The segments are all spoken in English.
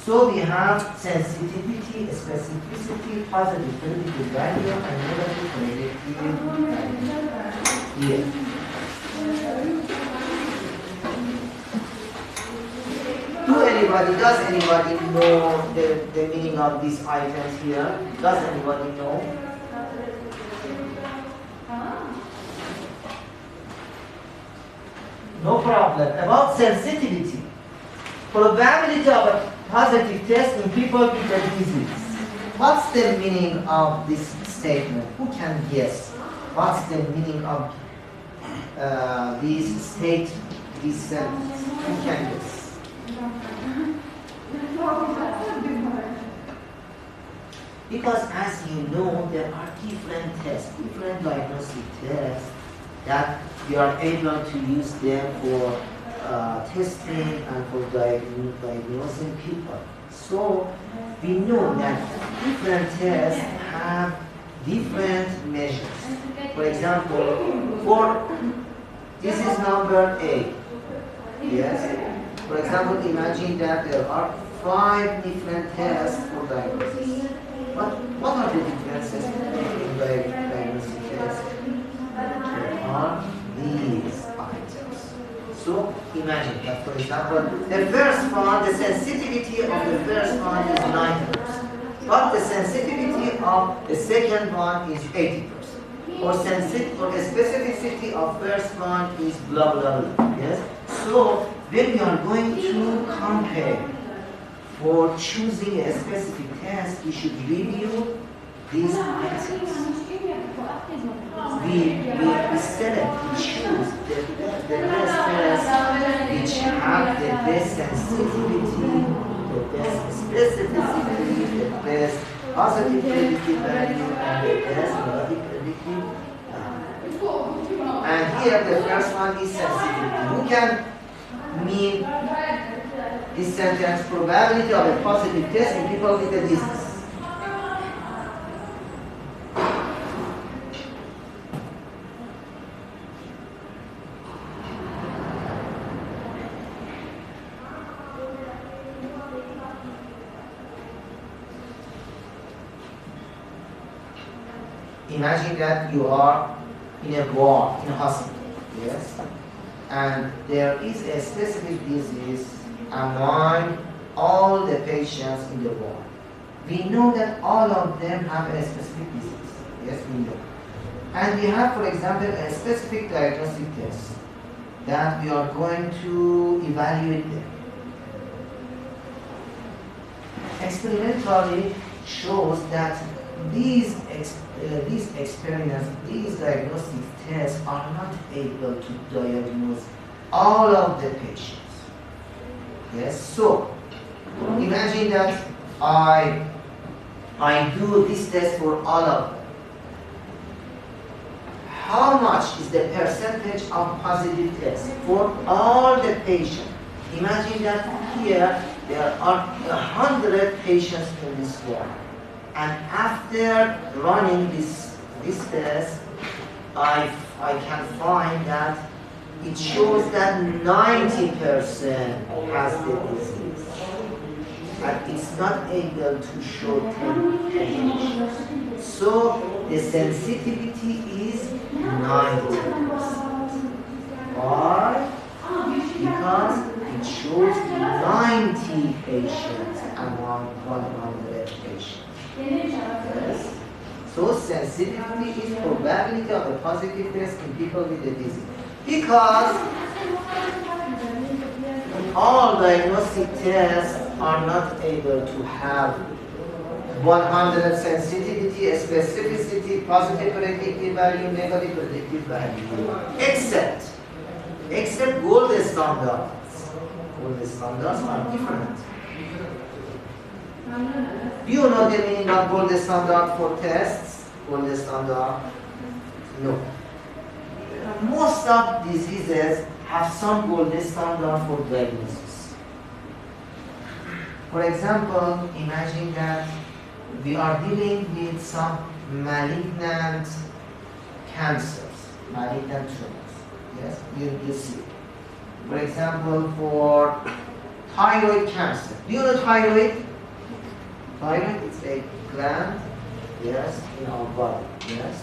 So we have sensitivity, specificity, positive predictive value, and negative predictive value. Here. Does anybody know the meaning of these items here? Does anybody know? No problem. About sensitivity. Probability of a positive test in people with the disease. What's the meaning of this statement? Who can guess? What's the meaning of these sentences? Who can guess? Because as you know, there are different tests, different diagnostic tests that we are able to use them for testing and for diagnosing people. So we know that different tests have different measures. For example, this is number A. Yes. For example, imagine that there are 5 different tests for diagnosis. What are the differences in diagnostic tests? There are these items. So imagine that, for example, the first one, the sensitivity of the first one is 90%, but the sensitivity of the second one is 80%. Or specificity of first one is blah blah blah. Yes. So when we are going to compare for choosing a specific test, we should review these items. We select, we choose the best test which have the best sensitivity, the best specificity, the best positive predictive value, and the best negative predictive value. And here the first one is sensitivity. Who can mean this sentence? Probability of a positive test in people with a disease. Imagine that you are in a ward, in a hospital, yes? And there is a specific disease among all the patients in the ward. We know that all of them have a specific disease, yes, we know. And we have, for example, a specific diagnostic test that we are going to evaluate them. Experimentally shows that these experiments, these diagnostic tests are not able to diagnose all of the patients. Yes, so imagine that I do this test for all of them. How much is the percentage of positive tests for all the patients? Imagine that here there are 100 patients in this ward. And after running this test, I can find that it shows that 90% has the disease. And it's not able to show 10%. So the sensitivity is 90%. Why? Because it shows 90 patients among 100 patients. Yes. So sensitivity is probability of a positive test in people with the disease. Because all diagnostic tests are not able to have 100 sensitivity, specificity, positive predictive value, negative predictive value, except gold standards. Gold standards are different. Do you know the meaning of gold standard for tests? Gold standard? No. Most of diseases have some gold standard for diagnosis. For example, imagine that we are dealing with some malignant cancers, malignant tumors. Yes, you see. For example, for thyroid cancer. Do you know thyroid? Thyroid is a gland, yes, in our body, yes.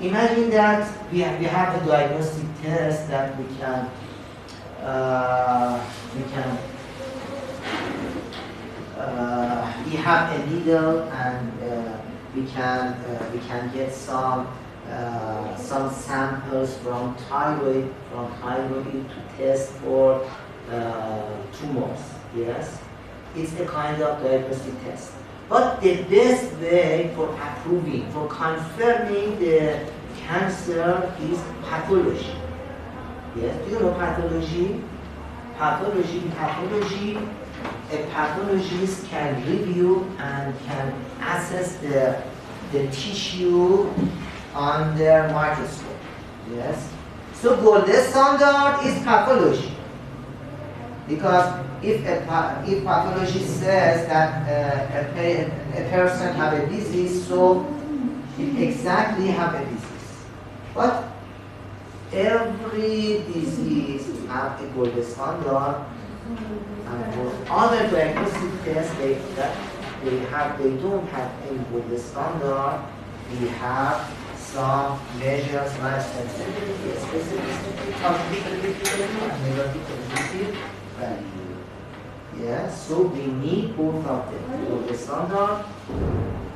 Imagine that we have a diagnostic test that we have a needle and we can get some samples from thyroid to test for tumors. Yes, it's a kind of diagnostic test. But the best way for approving, for confirming the cancer is pathology. Yes, do you know pathology? Pathology, a pathologist can review and can assess the tissue under microscope. Yes. So gold standard is pathology. Because if pathology says that a person have a disease, so it exactly have a disease. But every disease have a gold standard, and for other diagnostic tests they don't have any gold standard. We have some measures like sensitivity, specificity, positivity, and negativity value. Yes, so we need both of them.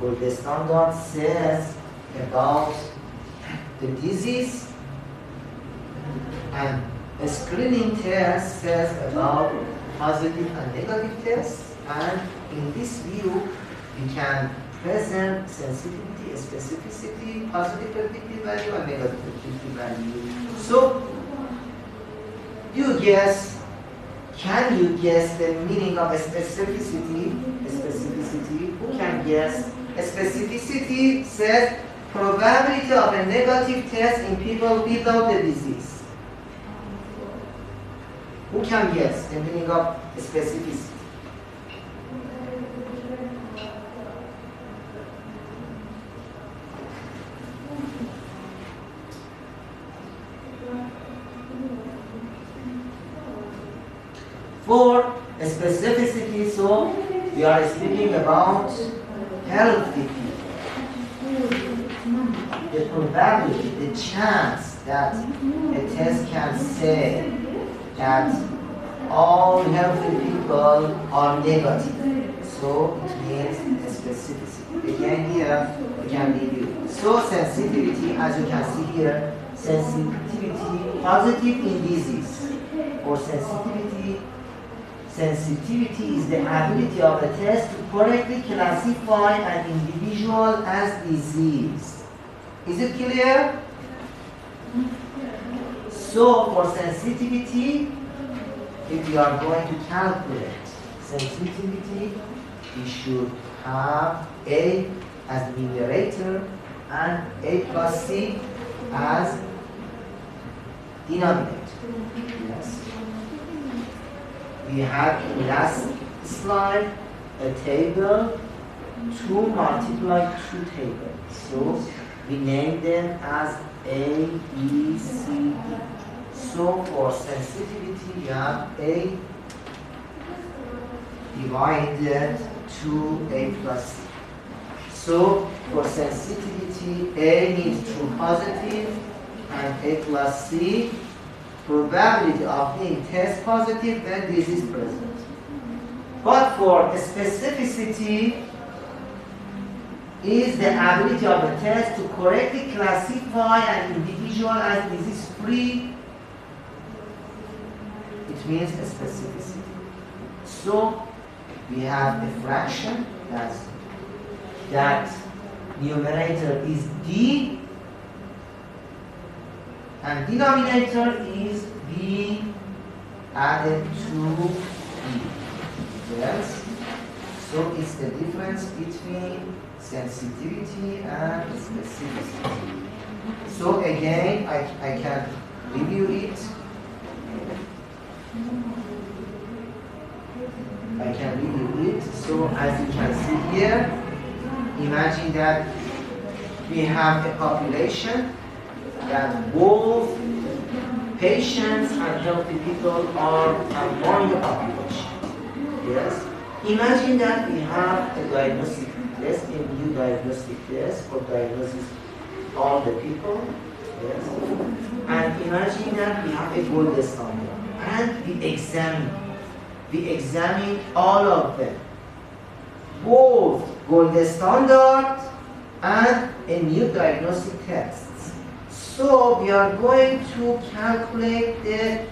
Gold standard says about the disease, and a screening test says about positive and negative tests. And in this view, we can present sensitivity, specificity, positive predictive value, and negative predictive value. So, can you guess the meaning of specificity? Who can guess? Specificity says probability of a negative test in people without the disease. Who can guess the meaning of specificity? For specificity, so we are speaking about healthy people. The probability, the chance that a test can say that all healthy people are negative. So it means specificity. Again here, we can review. So sensitivity, as you can see here, sensitivity positive in disease. For sensitivity is the ability of a test to correctly classify an individual as disease. Is it clear? So for sensitivity, if we are going to calculate sensitivity, we should have A as numerator and A plus C as denominator. Yes. We had in last slide a table, 2 multiply 2 tables. So we name them as A, B, C, D. So for sensitivity, we have A divided to A plus C. So for sensitivity, A means true positive and A plus C, probability of being test positive when this is present. But for specificity is the ability of the test to correctly classify an individual as disease free. It means specificity. So we have a fraction that numerator is D and denominator is B added to E. Yes? So it's the difference between sensitivity and specificity. So again, I can review it. So as you can see here, imagine that we have a population that both patients and healthy people are among the population. Yes. Imagine that we have a diagnostic test, a new diagnostic test for diagnosis all the people. Yes. And imagine that we have a gold standard and we examine all of them, both gold standard and a new diagnostic tests. So we are going to calculate the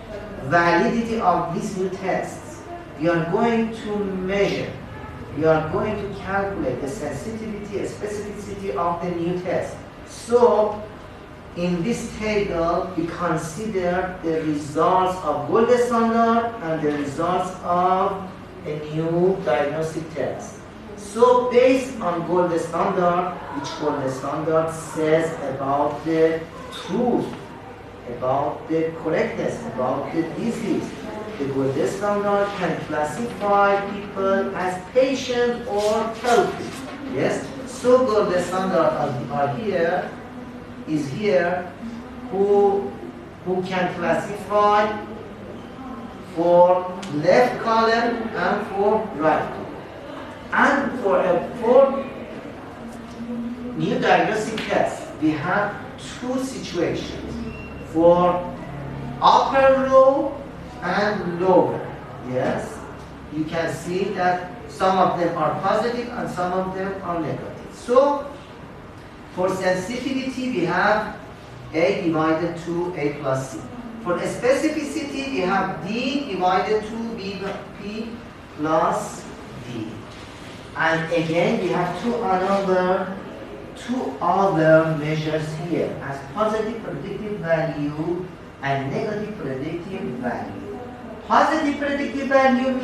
validity of these new tests. We are going to measure, we are going to calculate the sensitivity and specificity of the new test. So in this table, we consider the results of gold standard and the results of a new diagnostic test. So based on gold standard, which gold standard says about the truth, about the correctness, about the disease. The gold standard can classify people as patient or healthy. Yes? So gold standard is here who can classify for left column and for right column. And for new diagnostic test, we have two situations for upper row and lower. Yes, you can see that some of them are positive and some of them are negative. So for sensitivity, we have A divided to A plus C. For specificity, we have D divided to P plus D. And again, we have two other measures here as positive predictive value and negative predictive value. Positive predictive value means